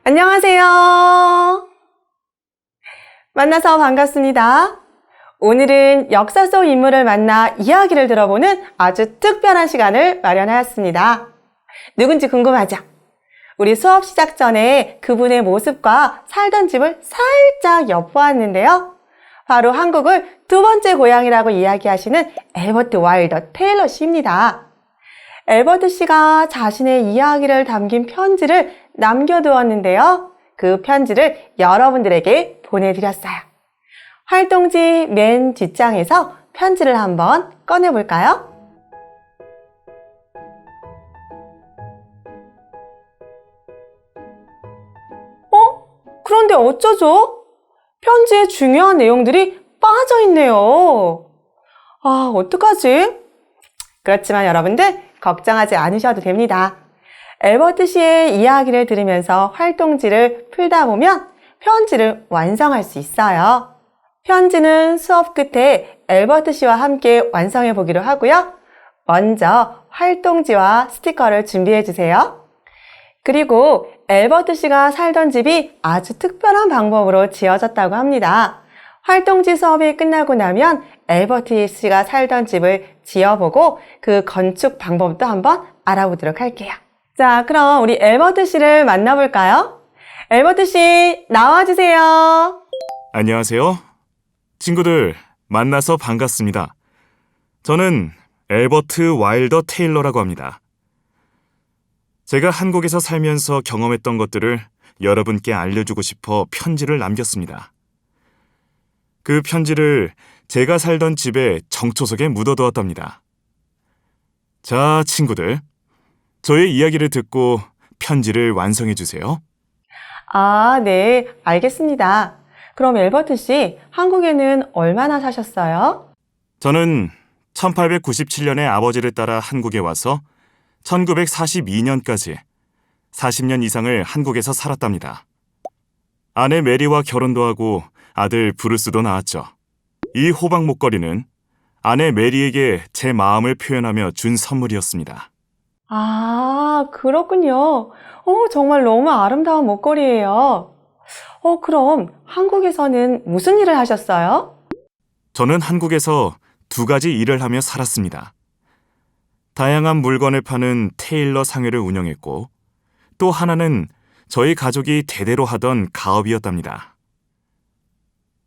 안녕하세요. 만나서 반갑습니다. 오늘은 역사 속 인물을 만나 이야기를 들어보는 아주 특별한 시간을 마련하였습니다. 누군지 궁금하죠? 우리 수업 시작 전에 그분의 모습과 살던 집을 살짝 엿보았는데요. 바로 한국을 두 번째 고향이라고 이야기하시는 엘버트 와일더 테일러 씨입니다. 엘버트 씨가 자신의 이야기를 담긴 편지를 남겨두었는데요. 그 편지를 여러분들에게 보내드렸어요. 활동지 맨 뒷장에서 편지를 한번 꺼내볼까요? 그런데 어쩌죠? 편지에 중요한 내용들이 빠져있네요. 어떡하지? 그렇지만 여러분들 걱정하지 않으셔도 됩니다. 엘버트 씨의 이야기를 들으면서 활동지를 풀다 보면 편지를 완성할 수 있어요. 편지는 수업 끝에 엘버트 씨와 함께 완성해 보기로 하고요. 먼저 활동지와 스티커를 준비해 주세요. 그리고 엘버트 씨가 살던 집이 아주 특별한 방법으로 지어졌다고 합니다. 활동지 수업이 끝나고 나면 엘버트 씨가 살던 집을 지어보고 그 건축 방법도 한번 알아보도록 할게요. 자, 그럼 우리 엘버트 씨를 만나볼까요? 엘버트 씨, 나와주세요. 안녕하세요. 친구들, 만나서 반갑습니다. 저는 엘버트 와일더 테일러라고 합니다. 제가 한국에서 살면서 경험했던 것들을 여러분께 알려주고 싶어 편지를 남겼습니다. 그 편지를 제가 살던 집의 정초석에 묻어두었답니다. 자, 친구들, 저의 이야기를 듣고 편지를 완성해 주세요. 네, 알겠습니다. 그럼 엘버트 씨, 한국에는 얼마나 사셨어요? 저는 1897년에 아버지를 따라 한국에 와서 1942년까지 40년 이상을 한국에서 살았답니다. 아내 메리와 결혼도 하고 아들 브루스도 낳았죠. 이 호박 목걸이는 아내 메리에게 제 마음을 표현하며 준 선물이었습니다. 그렇군요. 정말 너무 아름다운 목걸이에요. 그럼 한국에서는 무슨 일을 하셨어요? 저는 한국에서 두 가지 일을 하며 살았습니다. 다양한 물건을 파는 테일러 상회를 운영했고 또 하나는 저희 가족이 대대로 하던 가업이었답니다.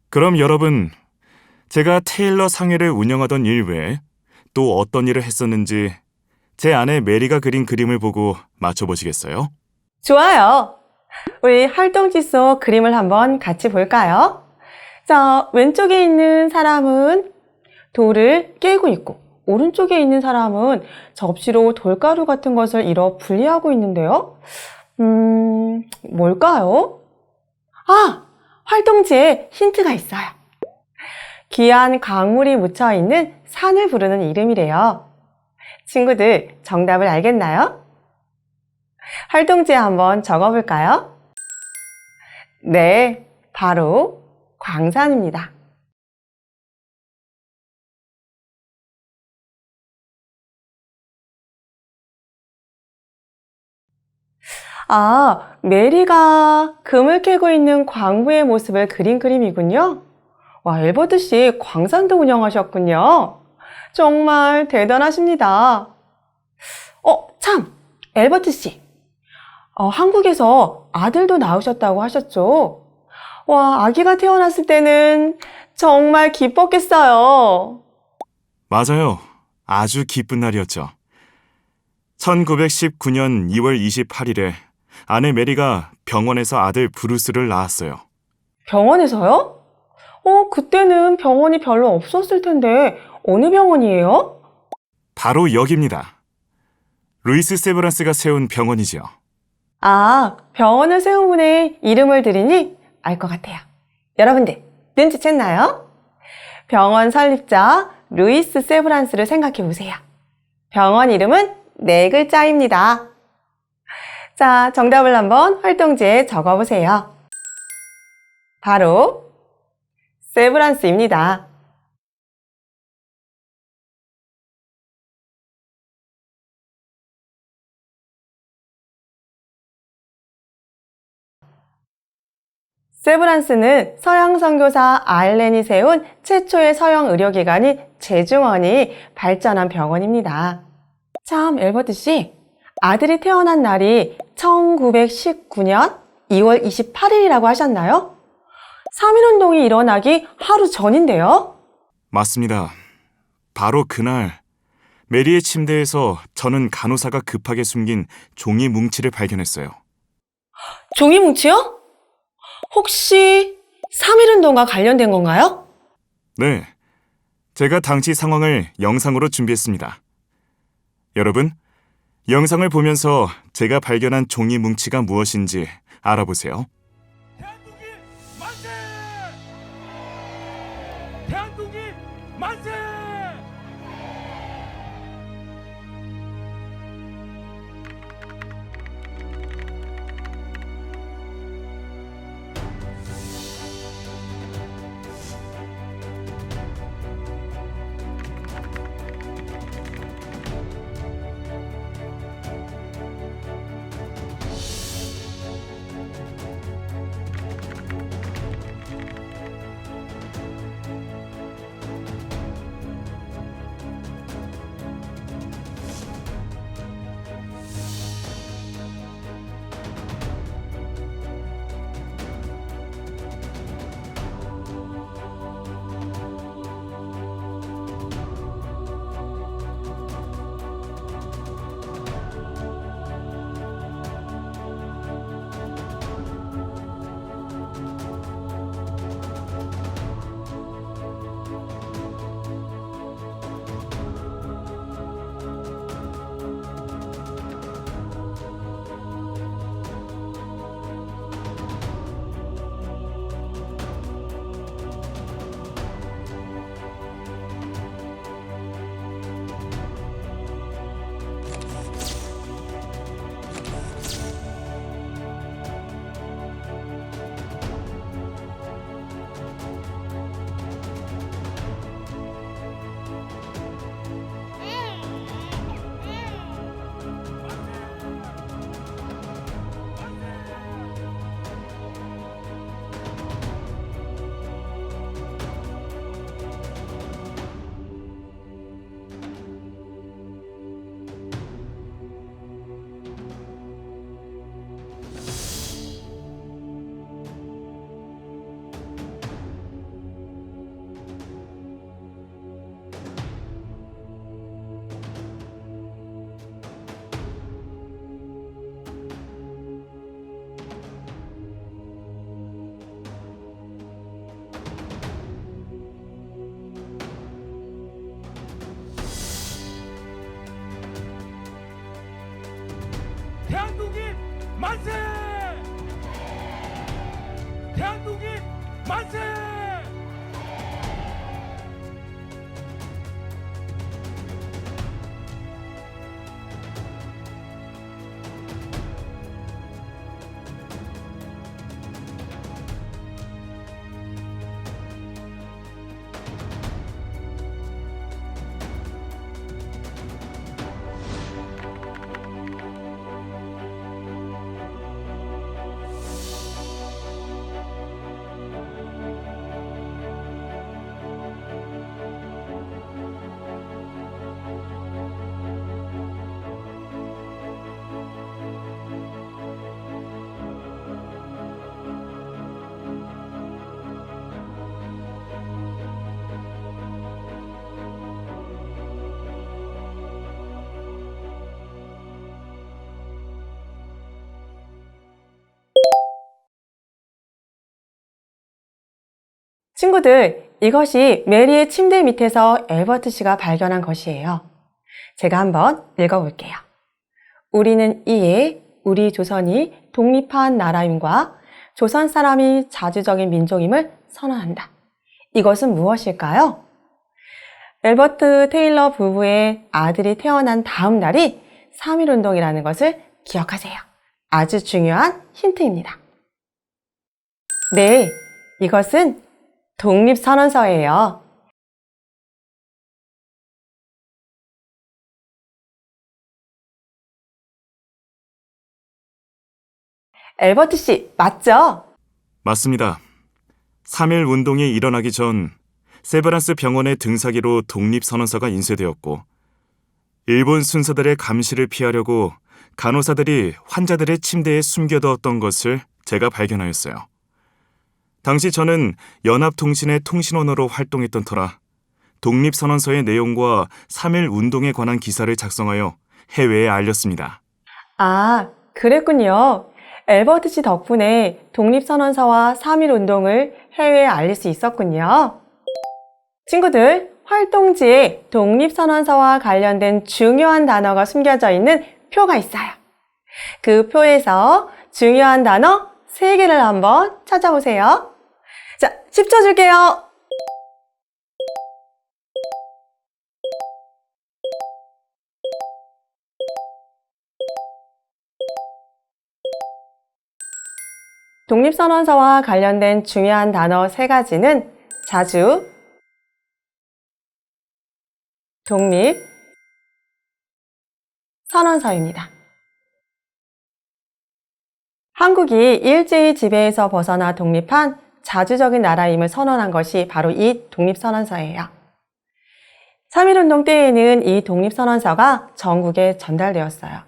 그럼 여러분, 제가 테일러 상회를 운영하던 일 외에 또 어떤 일을 했었는지 제 아내 메리가 그린 그림을 보고 맞춰보시겠어요? 좋아요. 우리 활동지 속 그림을 한번 같이 볼까요? 자, 왼쪽에 있는 사람은 돌을 깨고 있고, 오른쪽에 있는 사람은 접시로 돌가루 같은 것을 이뤄 분리하고 있는데요. 뭘까요? 활동지에 힌트가 있어요. 귀한 광물이 묻혀 있는 산을 부르는 이름이래요. 친구들, 정답을 알겠나요? 활동지에 한번 적어볼까요? 네, 바로 광산입니다. 메리가 금을 캐고 있는 광부의 모습을 그린 그림이군요. 와, 엘버트 씨 광산도 운영하셨군요. 정말 대단하십니다. 참! 엘버트 씨. 한국에서 아들도 낳으셨다고 하셨죠? 와, 아기가 태어났을 때는 정말 기뻤겠어요. 맞아요. 아주 기쁜 날이었죠. 1919년 2월 28일에 아내 메리가 병원에서 아들 브루스를 낳았어요. 병원에서요? 그때는 병원이 별로 없었을 텐데 어느 병원이에요? 바로 여기입니다. 루이스 세브란스가 세운 병원이죠. 병원을 세운 분의 이름을 들으니 알 것 같아요. 여러분들, 눈치챘나요? 병원 설립자 루이스 세브란스를 생각해 보세요. 병원 이름은 네 글자입니다. 자, 정답을 한번 활동지에 적어보세요. 바로 세브란스입니다. 세브란스는 서양 선교사 아일렌이 세운 최초의 서양 의료기관인 재중원이 발전한 병원입니다. 참, 엘버트 씨, 아들이 태어난 날이 1919년 2월 28일이라고 하셨나요? 3.1운동이 일어나기 하루 전인데요? 맞습니다. 바로 그날 메리의 침대에서 저는 간호사가 급하게 숨긴 종이 뭉치를 발견했어요. 종이 뭉치요? 혹시 3.1운동과 관련된 건가요? 네, 제가 당시 상황을 영상으로 준비했습니다. 여러분, 영상을 보면서 제가 발견한 종이 뭉치가 무엇인지 알아보세요. 대한독일 만세! 대한독일 만세! 대한독일 만세! 대한독일 만세! 친구들, 이것이 메리의 침대 밑에서 엘버트 씨가 발견한 것이에요. 제가 한번 읽어볼게요. 우리는 이에 우리 조선이 독립한 나라임과 조선 사람이 자주적인 민족임을 선언한다. 이것은 무엇일까요? 엘버트 테일러 부부의 아들이 태어난 다음 날이 3.1운동이라는 것을 기억하세요. 아주 중요한 힌트입니다. 네, 이것은 독립선언서예요. 엘버트 씨, 맞죠? 맞습니다. 3.1 운동이 일어나기 전 세브란스 병원의 등사기로 독립선언서가 인쇄되었고 일본 순사들의 감시를 피하려고 간호사들이 환자들의 침대에 숨겨두었던 것을 제가 발견하였어요. 당시 저는 연합통신의 통신원으로 활동했던 터라 독립선언서의 내용과 3.1 운동에 관한 기사를 작성하여 해외에 알렸습니다. 아, 그랬군요. 엘버트 씨 덕분에 독립선언서와 3.1 운동을 해외에 알릴 수 있었군요. 친구들, 활동지에 독립선언서와 관련된 중요한 단어가 숨겨져 있는 표가 있어요. 그 표에서 중요한 단어 3개를 한번 찾아보세요. 자, 10초 줄게요. 독립선언서와 관련된 중요한 단어 3가지는 자주, 독립, 선언서입니다. 한국이 일제히 지배에서 벗어나 독립한 자주적인 나라임을 선언한 것이 바로 이 독립선언서예요. 3.1운동 때에는 이 독립선언서가 전국에 전달되었어요.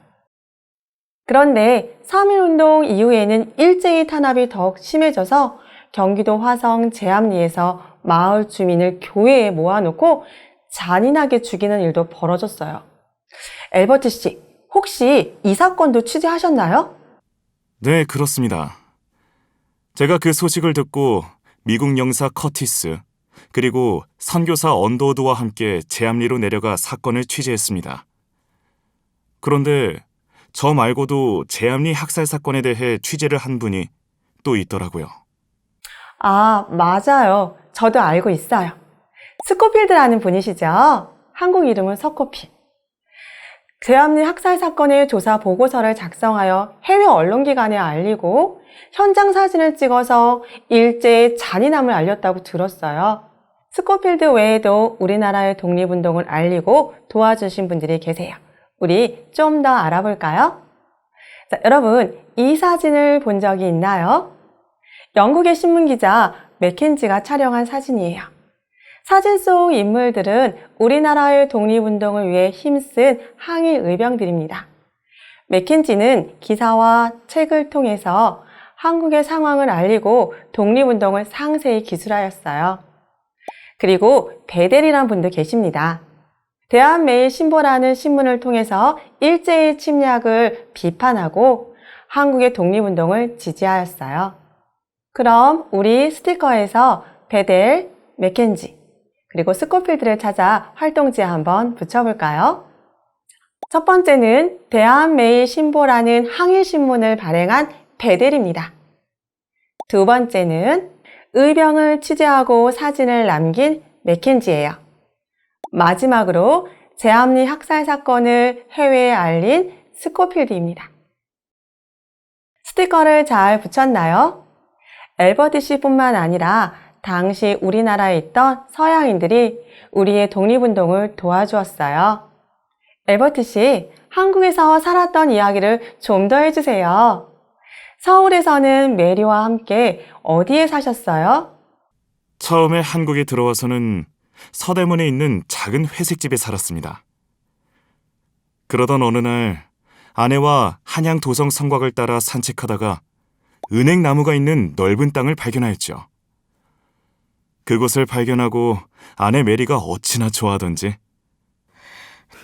그런데 3.1운동 이후에는 일제히 탄압이 더욱 심해져서 경기도 화성 제암리에서 마을 주민을 교회에 모아놓고 잔인하게 죽이는 일도 벌어졌어요. 엘버트 씨, 혹시 이 사건도 취재하셨나요? 네, 그렇습니다. 제가 그 소식을 듣고 미국 영사 커티스, 그리고 선교사 언더우드와 함께 제암리로 내려가 사건을 취재했습니다. 그런데 저 말고도 제암리 학살 사건에 대해 취재를 한 분이 또 있더라고요. 아, 맞아요. 저도 알고 있어요. 스코필드라는 분이시죠? 한국 이름은 서코필. 제암리 학살 사건의 조사 보고서를 작성하여 해외 언론기관에 알리고 현장 사진을 찍어서 일제의 잔인함을 알렸다고 들었어요. 스코필드 외에도 우리나라의 독립운동을 알리고 도와주신 분들이 계세요. 우리 좀 더 알아볼까요? 자, 여러분, 이 사진을 본 적이 있나요? 영국의 신문기자 맥켄지가 촬영한 사진이에요. 사진 속 인물들은 우리나라의 독립운동을 위해 힘쓴 항일 의병들입니다. 맥켄지는 기사와 책을 통해서 한국의 상황을 알리고 독립운동을 상세히 기술하였어요. 그리고 베델이라는 분도 계십니다. 대한매일신보라는 신문을 통해서 일제의 침략을 비판하고 한국의 독립운동을 지지하였어요. 그럼 우리 스티커에서 베델, 맥켄지, 그리고 스코필드를 찾아 활동지에 한번 붙여볼까요? 첫 번째는 대한매일신보라는 항일신문을 발행한 베델입니다. 두 번째는 의병을 취재하고 사진을 남긴 맥켄지예요. 마지막으로 제암리 학살 사건을 해외에 알린 스코필드입니다. 스티커를 잘 붙였나요? 엘버트 씨뿐만 아니라 당시 우리나라에 있던 서양인들이 우리의 독립운동을 도와주었어요. 엘버트 씨, 한국에서 살았던 이야기를 좀 더 해주세요. 서울에서는 메리와 함께 어디에 사셨어요? 처음에 한국에 들어와서는 서대문에 있는 작은 회색집에 살았습니다. 그러던 어느 날 아내와 한양 도성 성곽을 따라 산책하다가 은행나무가 있는 넓은 땅을 발견하였죠. 그곳을 발견하고 아내 메리가 어찌나 좋아하던지.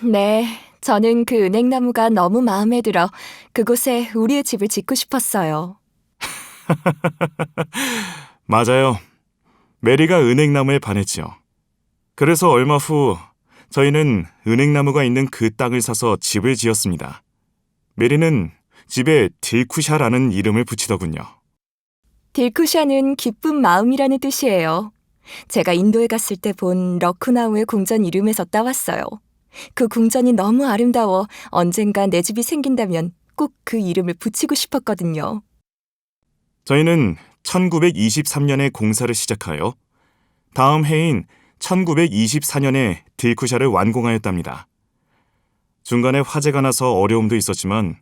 네, 저는 그 은행나무가 너무 마음에 들어 그곳에 우리의 집을 짓고 싶었어요. 맞아요. 메리가 은행나무에 반했지요. 그래서 얼마 후 저희는 은행나무가 있는 그 땅을 사서 집을 지었습니다. 메리는 집에 딜쿠샤라는 이름을 붙이더군요. 딜쿠샤는 기쁜 마음이라는 뜻이에요. 제가 인도에 갔을 때 본 러크나우의 궁전 이름에서 따왔어요. 그 궁전이 너무 아름다워 언젠가 내 집이 생긴다면 꼭 그 이름을 붙이고 싶었거든요. 저희는 1923년에 공사를 시작하여 다음 해인 1924년에 딜쿠샤를 완공하였답니다. 중간에 화재가 나서 어려움도 있었지만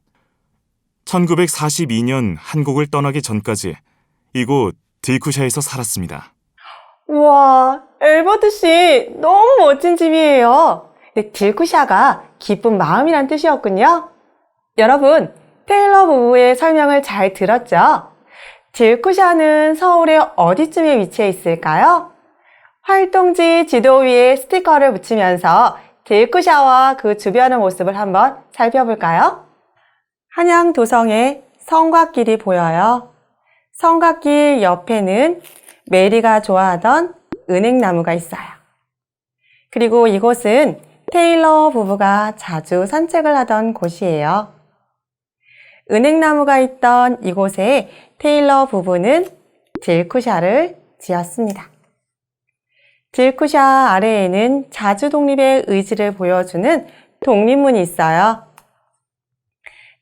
1942년 한국을 떠나기 전까지 이곳 딜쿠샤에서 살았습니다. 우와, 엘버트 씨, 너무 멋진 집이에요. 네, 딜쿠샤가 기쁜 마음이란 뜻이었군요. 여러분, 테일러 부부의 설명을 잘 들었죠? 딜쿠샤는 서울의 어디쯤에 위치해 있을까요? 활동지 지도 위에 스티커를 붙이면서 딜쿠샤와 그 주변의 모습을 한번 살펴볼까요? 한양 도성에 성곽길이 보여요. 성곽길 옆에는 메리가 좋아하던 은행나무가 있어요. 그리고 이곳은 테일러 부부가 자주 산책을 하던 곳이에요. 은행나무가 있던 이곳에 테일러 부부는 딜쿠샤를 지었습니다. 딜쿠샤 아래에는 자주 독립의 의지를 보여주는 독립문이 있어요.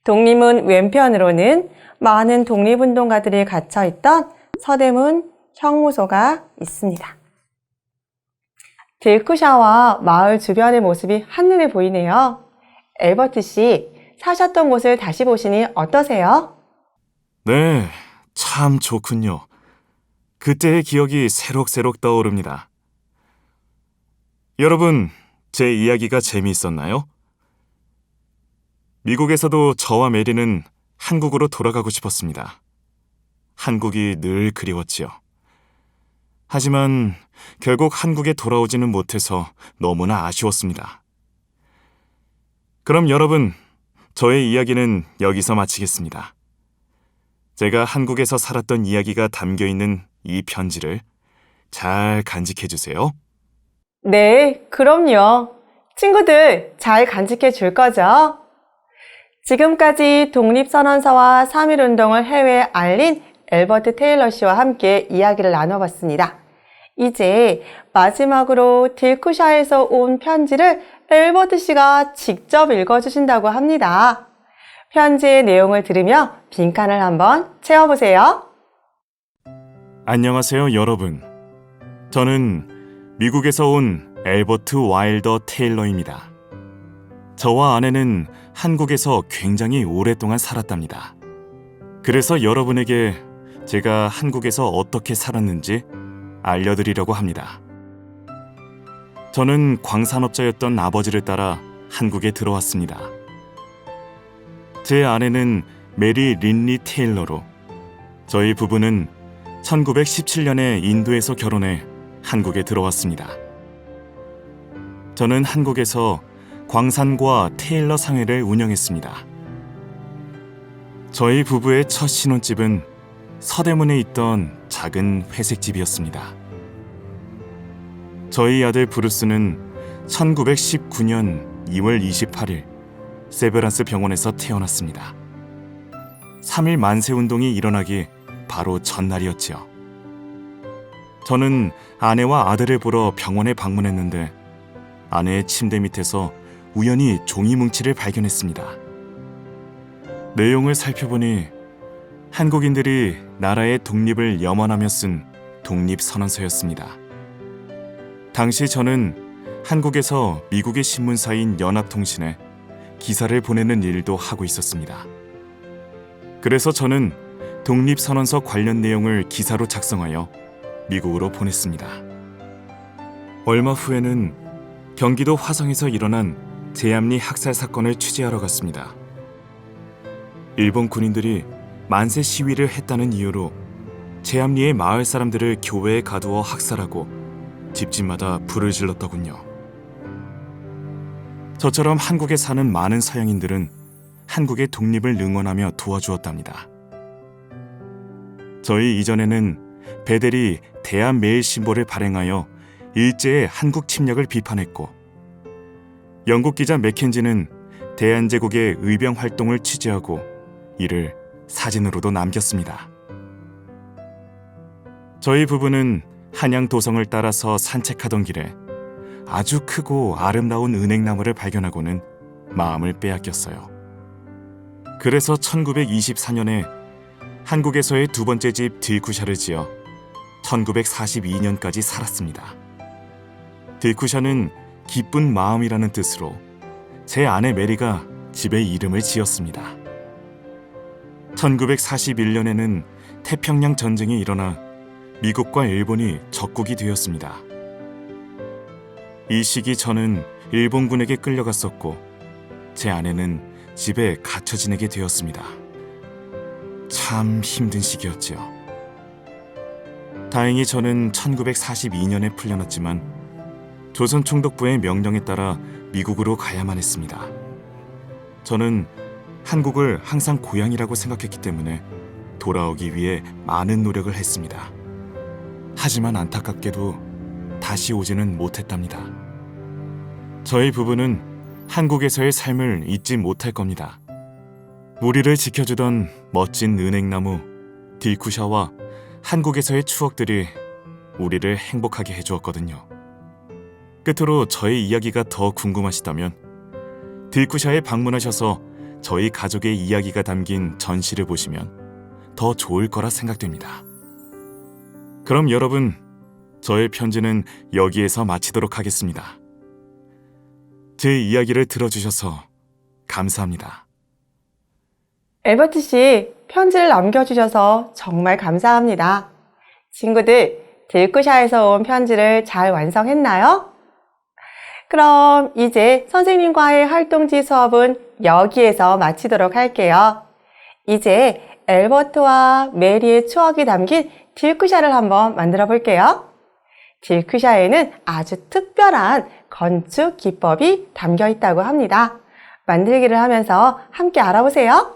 독립문 왼편으로는 많은 독립운동가들이 갇혀있던 서대문 형무소가 있습니다. 딜쿠샤와 마을 주변의 모습이 한눈에 보이네요. 엘버트 씨, 사셨던 곳을 다시 보시니 어떠세요? 네, 참 좋군요. 그때의 기억이 새록새록 떠오릅니다. 여러분, 제 이야기가 재미있었나요? 미국에서도 저와 메리는 한국으로 돌아가고 싶었습니다. 한국이 늘 그리웠지요. 하지만 결국 한국에 돌아오지는 못해서 너무나 아쉬웠습니다. 그럼 여러분, 저의 이야기는 여기서 마치겠습니다. 제가 한국에서 살았던 이야기가 담겨있는 이 편지를 잘 간직해 주세요. 네, 그럼요. 친구들 잘 간직해 줄 거죠? 지금까지 독립선언서와 3.1운동을 해외에 알린 엘버트 테일러 씨와 함께 이야기를 나눠봤습니다. 이제 마지막으로 딜쿠샤에서 온 편지를 엘버트 씨가 직접 읽어주신다고 합니다. 편지의 내용을 들으며 빈칸을 한번 채워보세요. 안녕하세요, 여러분. 저는 미국에서 온 엘버트 와일더 테일러입니다. 저와 아내는 한국에서 굉장히 오랫동안 살았답니다. 그래서 여러분에게 제가 한국에서 어떻게 살았는지 알려드리려고 합니다. 저는 광산업자였던 아버지를 따라 한국에 들어왔습니다. 제 아내는 메리 린리 테일러로 저희 부부는 1917년에 인도에서 결혼해 한국에 들어왔습니다. 저는 한국에서 광산과 테일러 상회를 운영했습니다. 저희 부부의 첫 신혼집은 서대문에 있던 작은 회색집이었습니다. 저희 아들 브루스는 1919년 2월 28일 세베란스 병원에서 태어났습니다. 3.1 만세운동이 일어나기 바로 전날이었지요. 저는 아내와 아들을 보러 병원에 방문했는데 아내의 침대 밑에서 우연히 종이 뭉치를 발견했습니다. 내용을 살펴보니 한국인들이 나라의 독립을 염원하며 쓴 독립선언서였습니다. 당시 저는 한국에서 미국의 신문사인 연합통신에 기사를 보내는 일도 하고 있었습니다. 그래서 저는 독립선언서 관련 내용을 기사로 작성하여 미국으로 보냈습니다. 얼마 후에는 경기도 화성에서 일어난 제암리 학살 사건을 취재하러 갔습니다. 일본 군인들이 만세 시위를 했다는 이유로 제암리의 마을 사람들을 교회에 가두어 학살하고 집집마다 불을 질렀더군요. 저처럼 한국에 사는 많은 서양인들은 한국의 독립을 응원하며 도와주었답니다. 저희 이전에는 베델이 대한매일신보를 발행하여 일제의 한국 침략을 비판했고, 영국 기자 맥켄지는 대한제국의 의병 활동을 취재하고 이를 사진으로도 남겼습니다. 저희 부부는 한양 도성을 따라서 산책하던 길에 아주 크고 아름다운 은행나무를 발견하고는 마음을 빼앗겼어요. 그래서 1924년에 한국에서의 두 번째 집 딜쿠샤를 지어 1942년까지 살았습니다. 딜쿠샤는 기쁜 마음이라는 뜻으로 제 아내 메리가 집의 이름을 지었습니다. 1941년에는 태평양 전쟁이 일어나 미국과 일본이 적국이 되었습니다. 이 시기 저는 일본군에게 끌려갔었고 제 아내는 집에 갇혀 지내게 되었습니다. 참 힘든 시기였지요. 다행히 저는 1942년에 풀려났지만 조선총독부의 명령에 따라 미국으로 가야만 했습니다. 저는 한국을 항상 고향이라고 생각했기 때문에 돌아오기 위해 많은 노력을 했습니다. 하지만 안타깝게도 다시 오지는 못했답니다. 저희 부부는 한국에서의 삶을 잊지 못할 겁니다. 우리를 지켜주던 멋진 은행나무, 딜쿠샤와 한국에서의 추억들이 우리를 행복하게 해주었거든요. 끝으로 저의 이야기가 더 궁금하시다면 딜쿠샤에 방문하셔서 저희 가족의 이야기가 담긴 전시를 보시면 더 좋을 거라 생각됩니다. 그럼 여러분, 저의 편지는 여기에서 마치도록 하겠습니다. 제 이야기를 들어주셔서 감사합니다. 엘버트 씨, 편지를 남겨주셔서 정말 감사합니다. 친구들, 딜쿠샤에서 온 편지를 잘 완성했나요? 그럼 이제 선생님과의 활동지 수업은 여기에서 마치도록 할게요. 이제 엘버트와 메리의 추억이 담긴 딜쿠샤를 한번 만들어 볼게요. 딜쿠샤에는 아주 특별한 건축 기법이 담겨 있다고 합니다. 만들기를 하면서 함께 알아보세요.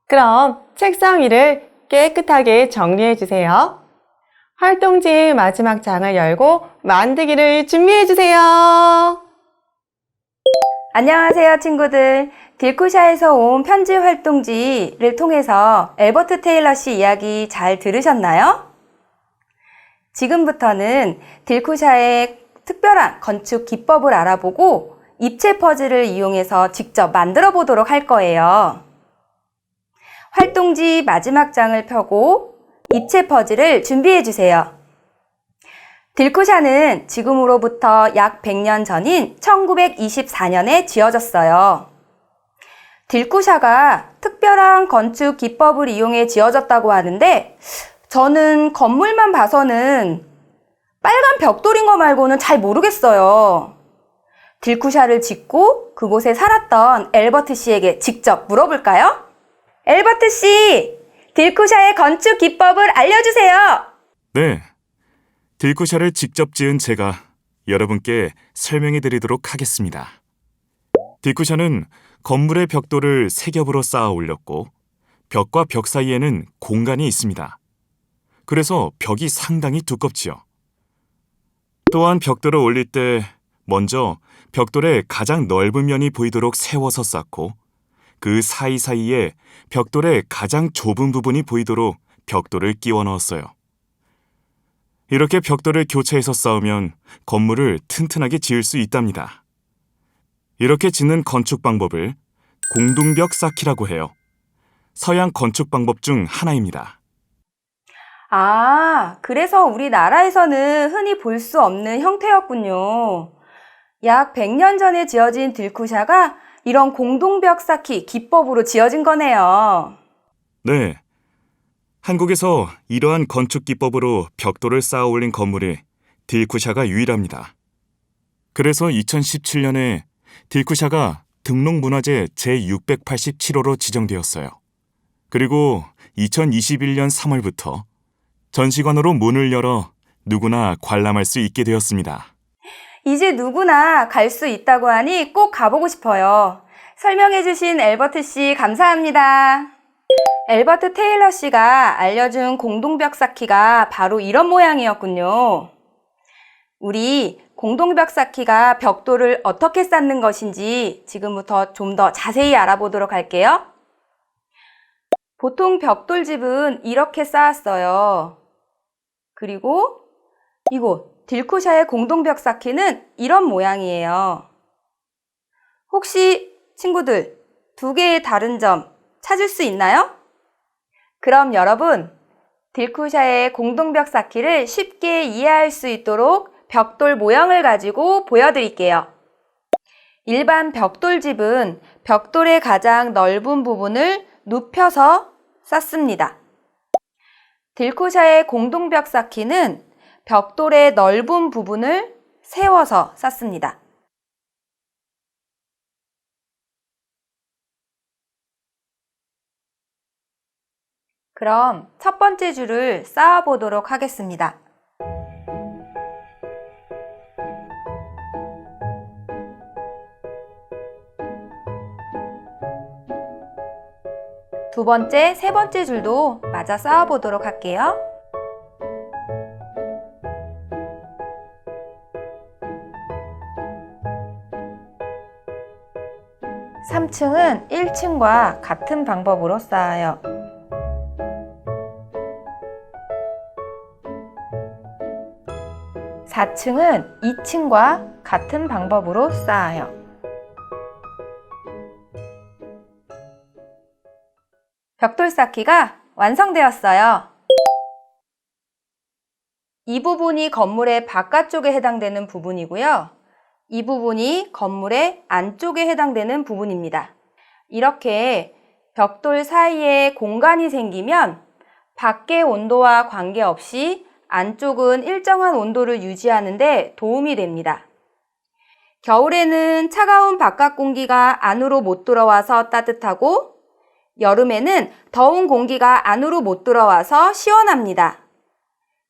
그럼 책상 위를 깨끗하게 정리해 주세요. 활동지의 마지막 장을 열고 만들기를 준비해 주세요. 안녕하세요, 친구들. 딜쿠샤에서 온 편지 활동지를 통해서 엘버트 테일러 씨 이야기 잘 들으셨나요? 지금부터는 딜쿠샤의 특별한 건축 기법을 알아보고 입체 퍼즐을 이용해서 직접 만들어 보도록 할 거예요. 활동지 마지막 장을 펴고 입체 퍼즐을 준비해 주세요. 딜쿠샤는 지금으로부터 약 100년 전인 1924년에 지어졌어요. 딜쿠샤가 특별한 건축 기법을 이용해 지어졌다고 하는데 저는 건물만 봐서는 빨간 벽돌인 거 말고는 잘 모르겠어요. 딜쿠샤를 짓고 그곳에 살았던 엘버트 씨에게 직접 물어볼까요? 엘버트 씨, 딜쿠샤의 건축 기법을 알려주세요. 네, 딜쿠샤를 직접 지은 제가 여러분께 설명해 드리도록 하겠습니다. 딜쿠샤는 건물의 벽돌을 세 겹으로 쌓아 올렸고 벽과 벽 사이에는 공간이 있습니다. 그래서 벽이 상당히 두껍지요. 또한 벽돌을 올릴 때 먼저 벽돌의 가장 넓은 면이 보이도록 세워서 쌓고 그 사이사이에 벽돌의 가장 좁은 부분이 보이도록 벽돌을 끼워 넣었어요. 이렇게 벽돌을 교차해서 쌓으면 건물을 튼튼하게 지을 수 있답니다. 이렇게 짓는 건축 방법을 공동벽 쌓기라고 해요. 서양 건축 방법 중 하나입니다. 아, 그래서 우리나라에서는 흔히 볼 수 없는 형태였군요. 약 100년 전에 지어진 딜쿠샤가 이런 공동벽 쌓기 기법으로 지어진 거네요. 네, 한국에서 이러한 건축 기법으로 벽돌을 쌓아 올린 건물이 딜쿠샤가 유일합니다. 그래서 2017년에 딜쿠샤가 등록문화재 제687호로 지정되었어요. 그리고 2021년 3월부터 전시관으로 문을 열어 누구나 관람할 수 있게 되었습니다. 이제 누구나 갈 수 있다고 하니 꼭 가보고 싶어요. 설명해주신 엘버트 씨 감사합니다. 엘버트 테일러 씨가 알려준 공동벽 쌓기가 바로 이런 모양이었군요. 우리 공동벽 쌓기가 벽돌을 어떻게 쌓는 것인지 지금부터 좀 더 자세히 알아보도록 할게요. 보통 벽돌집은 이렇게 쌓았어요. 그리고 이곳 딜쿠샤의 공동벽 쌓기는 이런 모양이에요. 혹시 친구들 두 개의 다른 점 찾을 수 있나요? 그럼 여러분, 딜쿠샤의 공동벽 쌓기를 쉽게 이해할 수 있도록 벽돌 모형을 가지고 보여드릴게요. 일반 벽돌집은 벽돌의 가장 넓은 부분을 눕혀서 쌓습니다. 딜쿠샤의 공동벽 쌓기는 벽돌의 넓은 부분을 세워서 쌓습니다. 그럼 첫 번째 줄을 쌓아 보도록 하겠습니다. 두 번째, 세 번째 줄도 마저 쌓아 보도록 할게요. (3층은) 1층과 같은 방법으로 쌓아요. (4층은) 2층과 같은 방법으로 쌓아요. 벽돌 쌓기가 완성되었어요. 이 부분이 건물의 바깥쪽에 해당되는 부분이고요. 이 부분이 건물의 안쪽에 해당되는 부분입니다. 이렇게 벽돌 사이에 공간이 생기면 밖의 온도와 관계없이 안쪽은 일정한 온도를 유지하는 데 도움이 됩니다. 겨울에는 차가운 바깥 공기가 안으로 못 들어와서 따뜻하고 여름에는 더운 공기가 안으로 못 들어와서 시원합니다.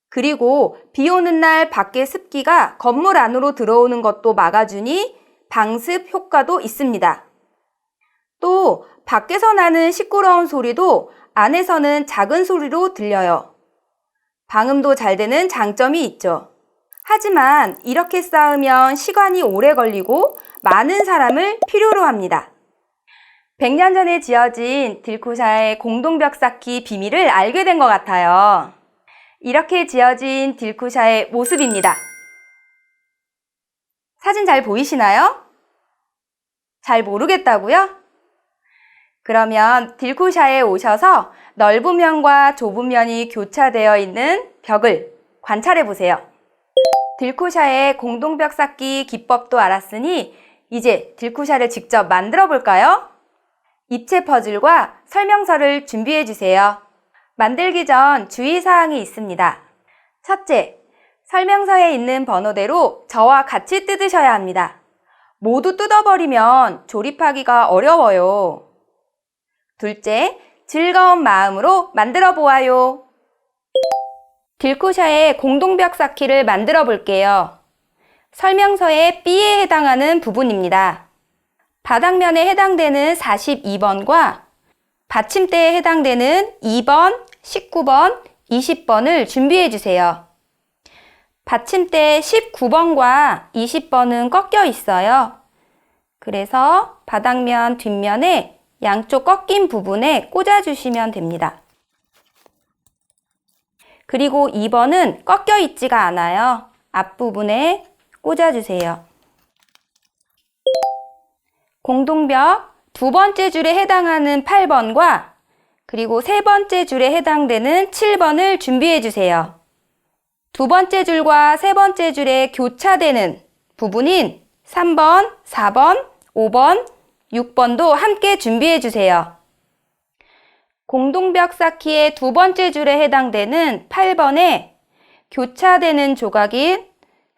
그리고 비 오는 날 밖의 습기가 건물 안으로 들어오는 것도 막아주니 방습 효과도 있습니다. 또 밖에서 나는 시끄러운 소리도 안에서는 작은 소리로 들려요. 방음도 잘 되는 장점이 있죠. 하지만 이렇게 쌓으면 시간이 오래 걸리고 많은 사람을 필요로 합니다. 100년 전에 지어진 딜쿠샤의 공동벽 쌓기 비밀을 알게 된 것 같아요. 이렇게 지어진 딜쿠샤의 모습입니다. 사진 잘 보이시나요? 잘 모르겠다고요? 그러면 딜쿠샤에 오셔서 넓은 면과 좁은 면이 교차되어 있는 벽을 관찰해 보세요. 딜쿠샤의 공동벽 쌓기 기법도 알았으니 이제 딜쿠샤를 직접 만들어 볼까요? 입체 퍼즐과 설명서를 준비해 주세요. 만들기 전 주의사항이 있습니다. 첫째, 설명서에 있는 번호대로 저와 같이 뜯으셔야 합니다. 모두 뜯어버리면 조립하기가 어려워요. 둘째, 즐거운 마음으로 만들어 보아요. 딜쿠샤의 공동벽 쌓기를 만들어 볼게요. 설명서의 B에 해당하는 부분입니다. 바닥면에 해당되는 42번과 받침대에 해당되는 2번, 19번, 20번을 준비해 주세요. 받침대 19번과 20번은 꺾여 있어요. 그래서 바닥면 뒷면에 양쪽 꺾인 부분에 꽂아주시면 됩니다. 그리고 2번은 꺾여 있지가 않아요. 앞부분에 꽂아주세요. 공동벽 두 번째 줄에 해당하는 8번과 그리고 세 번째 줄에 해당되는 7번을 준비해 주세요. 두 번째 줄과 세 번째 줄에 교차되는 부분인 3번, 4번, 5번, 6번도 함께 준비해 주세요. 공동벽 쌓기의 두 번째 줄에 해당되는 8번에 교차되는 조각인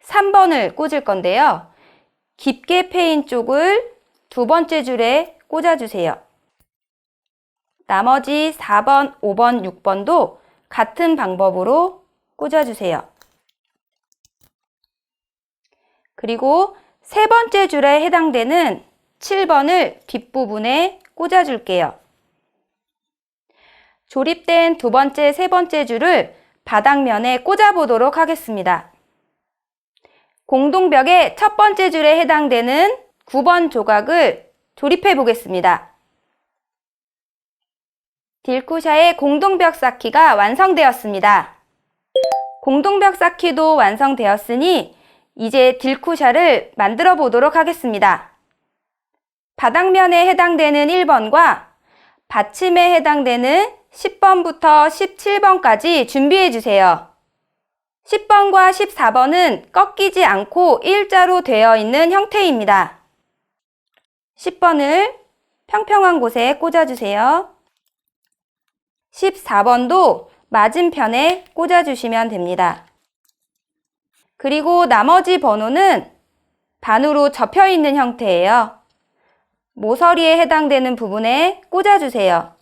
3번을 꽂을 건데요. 깊게 패인 쪽을 두 번째 줄에 꽂아주세요. 나머지 4번, 5번, 6번도 같은 방법으로 꽂아주세요. 그리고 세 번째 줄에 해당되는 7번을 뒷부분에 꽂아줄게요. 조립된 두 번째, 세 번째 줄을 바닥면에 꽂아보도록 하겠습니다. 공동벽의 첫 번째 줄에 해당되는 9번 조각을 조립해 보겠습니다. 딜쿠샤의 공동벽 쌓기가 완성되었습니다. 공동벽 쌓기도 완성되었으니 이제 딜쿠샤를 만들어 보도록 하겠습니다. 바닥면에 해당되는 1번과 받침에 해당되는 10번부터 17번까지 준비해 주세요. 10번과 14번은 꺾이지 않고 일자로 되어 있는 형태입니다. 10번을 평평한 곳에 꽂아주세요. 14번도 맞은편에 꽂아주시면 됩니다. 그리고 나머지 번호는 반으로 접혀 있는 형태예요. 모서리에 해당되는 부분에 꽂아주세요.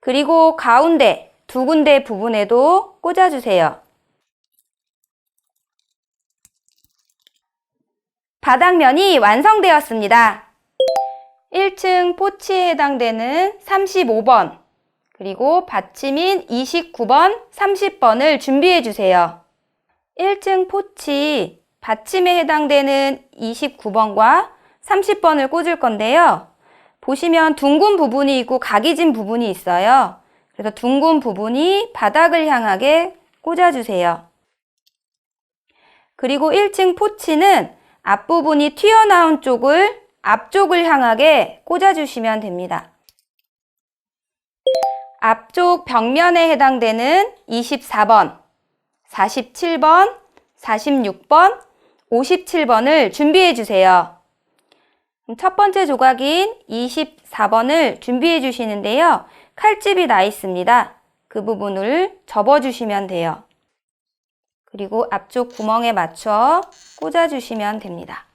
그리고 가운데 두 군데 부분에도 꽂아주세요. 바닥면이 완성되었습니다. 1층 포치에 해당되는 35번, 그리고 받침인 29번, 30번을 준비해 주세요. 1층 포치 받침에 해당되는 29번과 30번을 꽂을 건데요. 보시면 둥근 부분이 있고 각이 진 부분이 있어요. 그래서 둥근 부분이 바닥을 향하게 꽂아주세요. 그리고 1층 포치는 앞부분이 튀어나온 쪽을 앞쪽을 향하게 꽂아주시면 됩니다. 앞쪽 벽면에 해당되는 24번, 47번, 46번, 57번을 준비해 주세요. 첫 번째 조각인 24번을 준비해 주시는데요. 칼집이 나 있습니다. 그 부분을 접어 주시면 돼요. 그리고 앞쪽 구멍에 맞춰 꽂아 주시면 됩니다.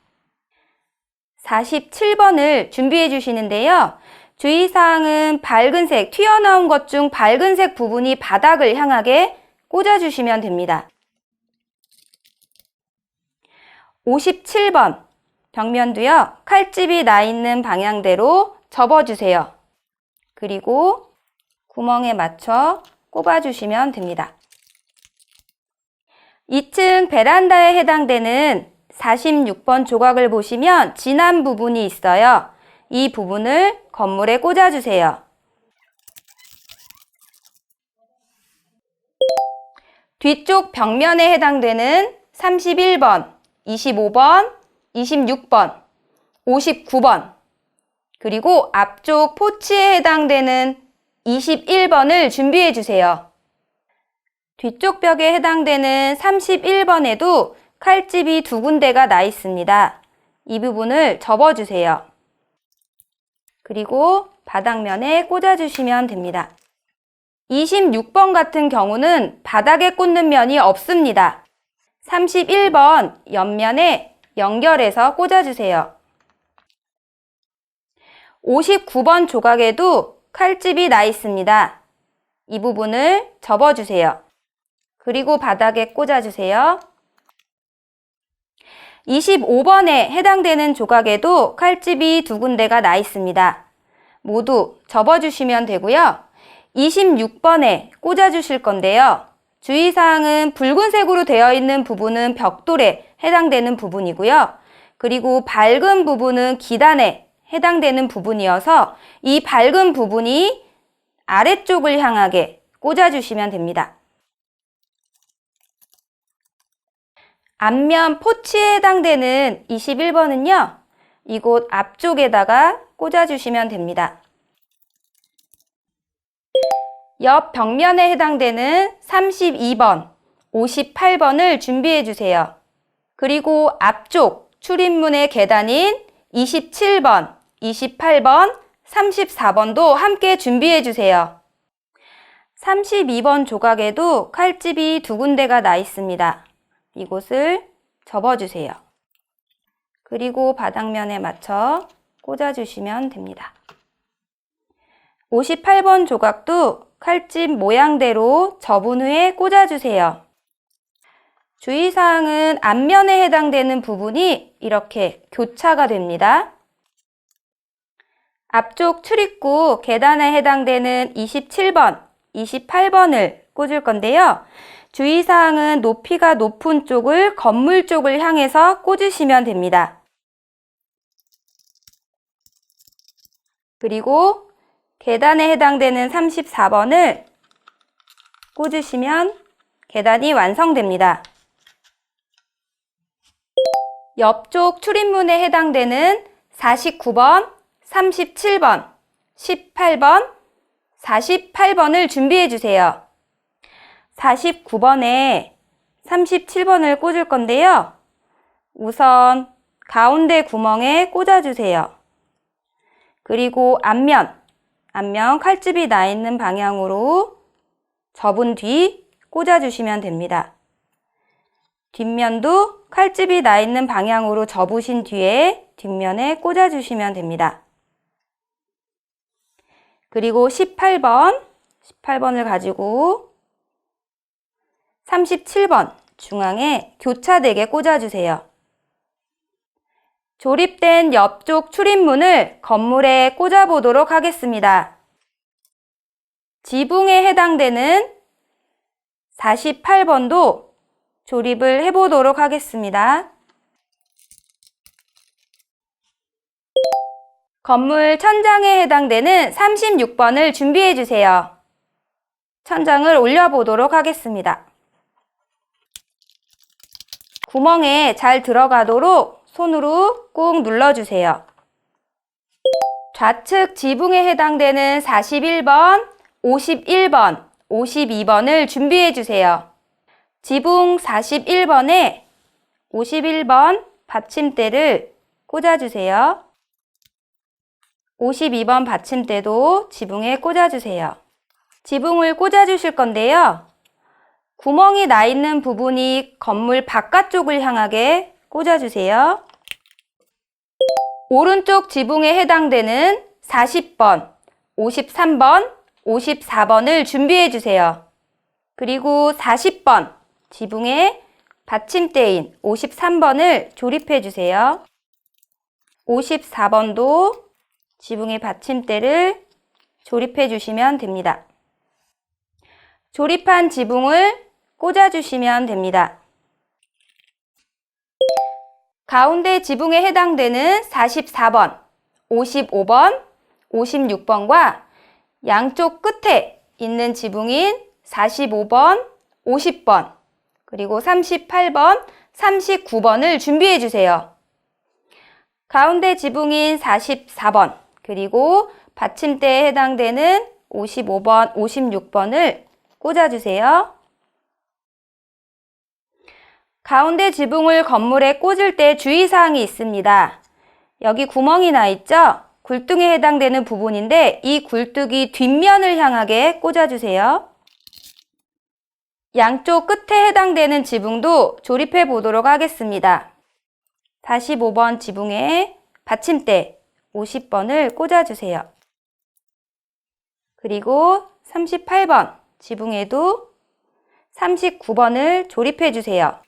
47번을 준비해 주시는데요. 주의사항은 밝은색, 튀어나온 것 중 밝은색 부분이 바닥을 향하게 꽂아 주시면 됩니다. 57번 벽면도요. 칼집이 나 있는 방향대로 접어주세요. 그리고 구멍에 맞춰 꼽아주시면 됩니다. 2층 베란다에 해당되는 46번 조각을 보시면 진한 부분이 있어요. 이 부분을 건물에 꽂아주세요. 뒤쪽 벽면에 해당되는 31번, 25번, 26번, 59번, 그리고 앞쪽 포치에 해당되는 21번을 준비해 주세요. 뒤쪽 벽에 해당되는 31번에도 칼집이 두 군데가 나 있습니다. 이 부분을 접어주세요. 그리고 바닥면에 꽂아주시면 됩니다. 26번 같은 경우는 바닥에 꽂는 면이 없습니다. 31번 옆면에 연결해서 꽂아주세요. 59번 조각에도 칼집이 나 있습니다. 이 부분을 접어주세요. 그리고 바닥에 꽂아주세요. 25번에 해당되는 조각에도 칼집이 두 군데가 나 있습니다. 모두 접어주시면 되고요. 26번에 꽂아주실 건데요. 주의사항은 붉은색으로 되어 있는 부분은 벽돌에 해당되는 부분이고요. 그리고 밝은 부분은 기단에 해당되는 부분이어서 이 밝은 부분이 아래쪽을 향하게 꽂아주시면 됩니다. 앞면 포치에 해당되는 21번은요. 이곳 앞쪽에다가 꽂아주시면 됩니다. 옆 벽면에 해당되는 32번, 58번을 준비해 주세요. 그리고 앞쪽 출입문의 계단인 27번, 28번, 34번도 함께 준비해 주세요. 32번 조각에도 칼집이 두 군데가 나 있습니다. 이곳을 접어주세요. 그리고 바닥면에 맞춰 꽂아주시면 됩니다. 58번 조각도 칼집 모양대로 접은 후에 꽂아주세요. 주의사항은 앞면에 해당되는 부분이 이렇게 교차가 됩니다. 앞쪽 출입구 계단에 해당되는 27번, 28번을 꽂을 건데요. 주의사항은 높이가 높은 쪽을 건물 쪽을 향해서 꽂으시면 됩니다. 그리고 계단에 해당되는 34번을 꽂으시면 계단이 완성됩니다. 옆쪽 출입문에 해당되는 49번, 37번, 18번, 48번을 준비해 주세요. 49번에 37번을 꽂을 건데요. 우선 가운데 구멍에 꽂아주세요. 그리고 앞면 칼집이 나 있는 방향으로 접은 뒤 꽂아주시면 됩니다. 뒷면도 칼집이 나 있는 방향으로 접으신 뒤에 뒷면에 꽂아주시면 됩니다. 그리고 18번을 가지고 37번 중앙에 교차되게 꽂아주세요. 조립된 옆쪽 출입문을 건물에 꽂아보도록 하겠습니다. 지붕에 해당되는 48번도 조립을 해보도록 하겠습니다. 건물 천장에 해당되는 36번을 준비해 주세요. 천장을 올려보도록 하겠습니다. 구멍에 잘 들어가도록 손으로 꾹 눌러주세요. 좌측 지붕에 해당되는 41번, 51번, 52번을 준비해 주세요. 지붕 41번에 51번 받침대를 꽂아주세요. 52번 받침대도 지붕에 꽂아주세요. 지붕을 꽂아주실 건데요. 구멍이 나 있는 부분이 건물 바깥쪽을 향하게 꽂아주세요. 오른쪽 지붕에 해당되는 40번, 53번, 54번을 준비해 주세요. 그리고 40번 지붕에 받침대인 53번을 조립해 주세요. 54번도 지붕에 받침대를 조립해 주시면 됩니다. 조립한 지붕을 꽂아 주시면 됩니다. 가운데 지붕에 해당되는 44번, 55번, 56번과 양쪽 끝에 있는 지붕인 45번, 50번, 그리고 38번, 39번을 준비해 주세요. 가운데 지붕인 44번, 그리고 받침대에 해당되는 55번, 56번을 꽂아주세요. 가운데 지붕을 건물에 꽂을 때 주의사항이 있습니다. 여기 구멍이 나 있죠? 굴뚝에 해당되는 부분인데 이 굴뚝이 뒷면을 향하게 꽂아주세요. 양쪽 끝에 해당되는 지붕도 조립해 보도록 하겠습니다. 45번 지붕에 받침대 50번을 꽂아주세요. 그리고 38번 지붕에도 39번을 조립해 주세요.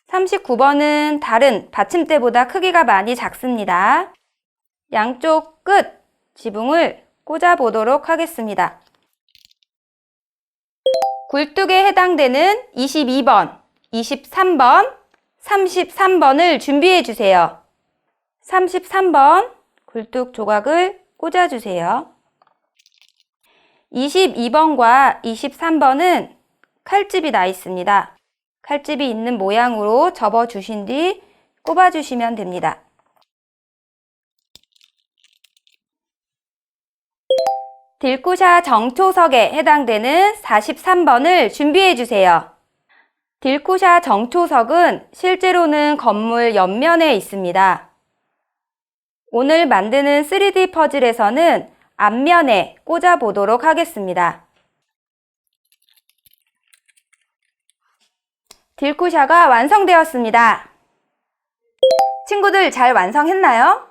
39번은 다른 받침대보다 크기가 많이 작습니다. 양쪽 끝 지붕을 꽂아 보도록 하겠습니다. 굴뚝에 해당되는 22번, 23번, 33번을 준비해 주세요. 33번 굴뚝 조각을 꽂아 주세요. 22번과 23번은 칼집이 나 있습니다. 칼집이 있는 모양으로 접어 주신 뒤 꼽아 주시면 됩니다. 딜쿠샤 정초석에 해당되는 43번을 준비해 주세요. 딜쿠샤 정초석은 실제로는 건물 옆면에 있습니다. 오늘 만드는 3D 퍼즐에서는 앞면에 꽂아 보도록 하겠습니다. 딜쿠샤가 완성되었습니다. 친구들 잘 완성했나요?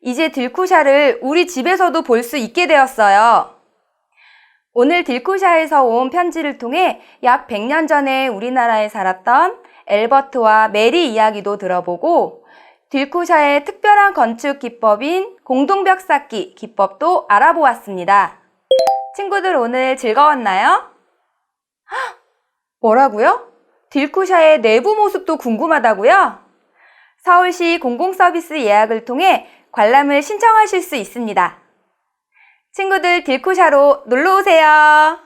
이제 딜쿠샤를 우리 집에서도 볼 수 있게 되었어요. 오늘 딜쿠샤에서 온 편지를 통해 약 100년 전에 우리나라에 살았던 엘버트와 메리 이야기도 들어보고 딜쿠샤의 특별한 건축 기법인 공동벽 쌓기 기법도 알아보았습니다. 친구들 오늘 즐거웠나요? 뭐라고요? 딜쿠샤의 내부 모습도 궁금하다고요? 서울시 공공서비스 예약을 통해 관람을 신청하실 수 있습니다. 친구들 딜쿠샤로 놀러오세요.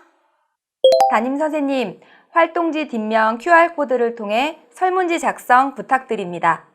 담임선생님, 활동지 뒷면 QR코드를 통해 설문지 작성 부탁드립니다.